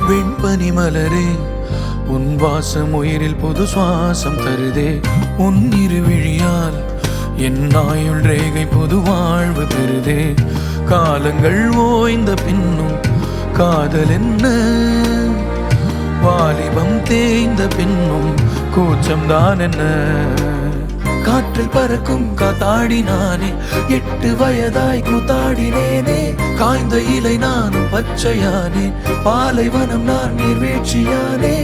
வெண்பனி மலரே உன் வாசம் உயிரில் புது சுவாசம் தருதே. உன் இருவிழியால் என் ஆயுள் ரேகை புது வாழ்வு பெறுதே. காலங்கள் ஓய்ந்த பின்னும் காதல் என்ன, வாலிபம் தேய்ந்த பின்னும் கூச்சம்தான் என்ன. காற்றில் பறக்கும் காத்தாடினானே, 8 வயதாய் கூத்தாடினேனே. காய்ந்த இலை நானும் பச்சையானே, பாலைவனம் நான் நீர்வீழ்ச்சியானே.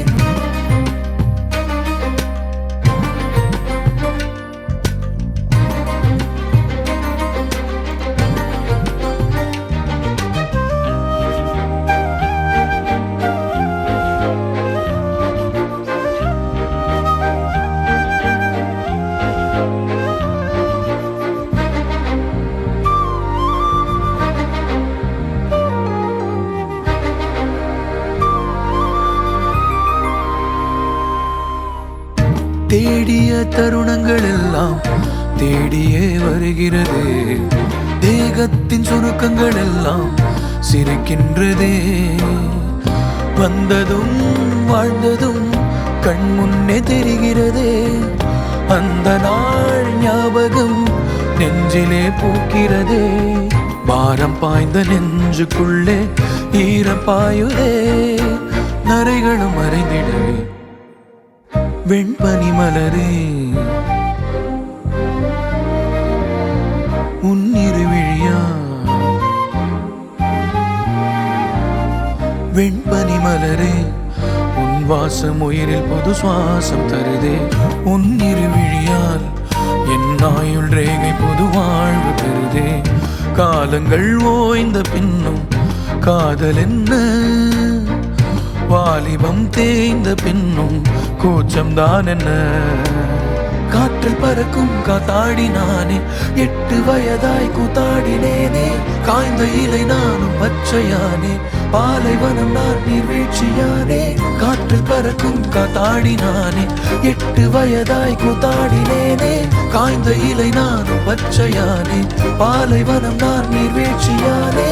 தேடிய தருணங்கள் எல்லாம் தேடியே வருகிறது. தேகத்தின் சுருக்கங்கள் எல்லாம் சிரிக்கின்றதே. வந்ததும் வாழ்ந்ததும் கண் முன்னே தெரிகிறதே. அந்த நாள் ஞாபகம் நெஞ்சிலே பூக்கிறதே. பாரம் பாய்ந்த நெஞ்சுக்குள்ளே ஈரம் பாயுதே. நரைகளும் மறைந்திடவே வெண்பனி மலரே உன் இருவிழியா. வெண்பனி மலரே உன் வாசம் உயிரில் புது சுவாசம் தருதே. உன் இருவிழியால் என் ஆயுள் ரேகை புது வாழ்வு பெறுதே. காலங்கள் ஓய்ந்த பின்னும் காதல் என்ன, வாலிபம் தேய்ந்த பின்னும் கூச்சம்தான் என்ன. காற்றில் பறக்கும் காத்தாடினானே, 8 வயதாய் கூத்தாடினேனே. காய்ந்த இலை நானும் பச்சையானே, பாலைவனம் நான் நீர்வீழ்ச்சியானே. காற்றில் பறக்கும் காத்தாடினானே, 8 வயதாய் கூத்தாடினேனே. காய்ந்த இலை நானும் பச்சையானே, பாலைவனம் நான் நீர்வீழ்ச்சியானே.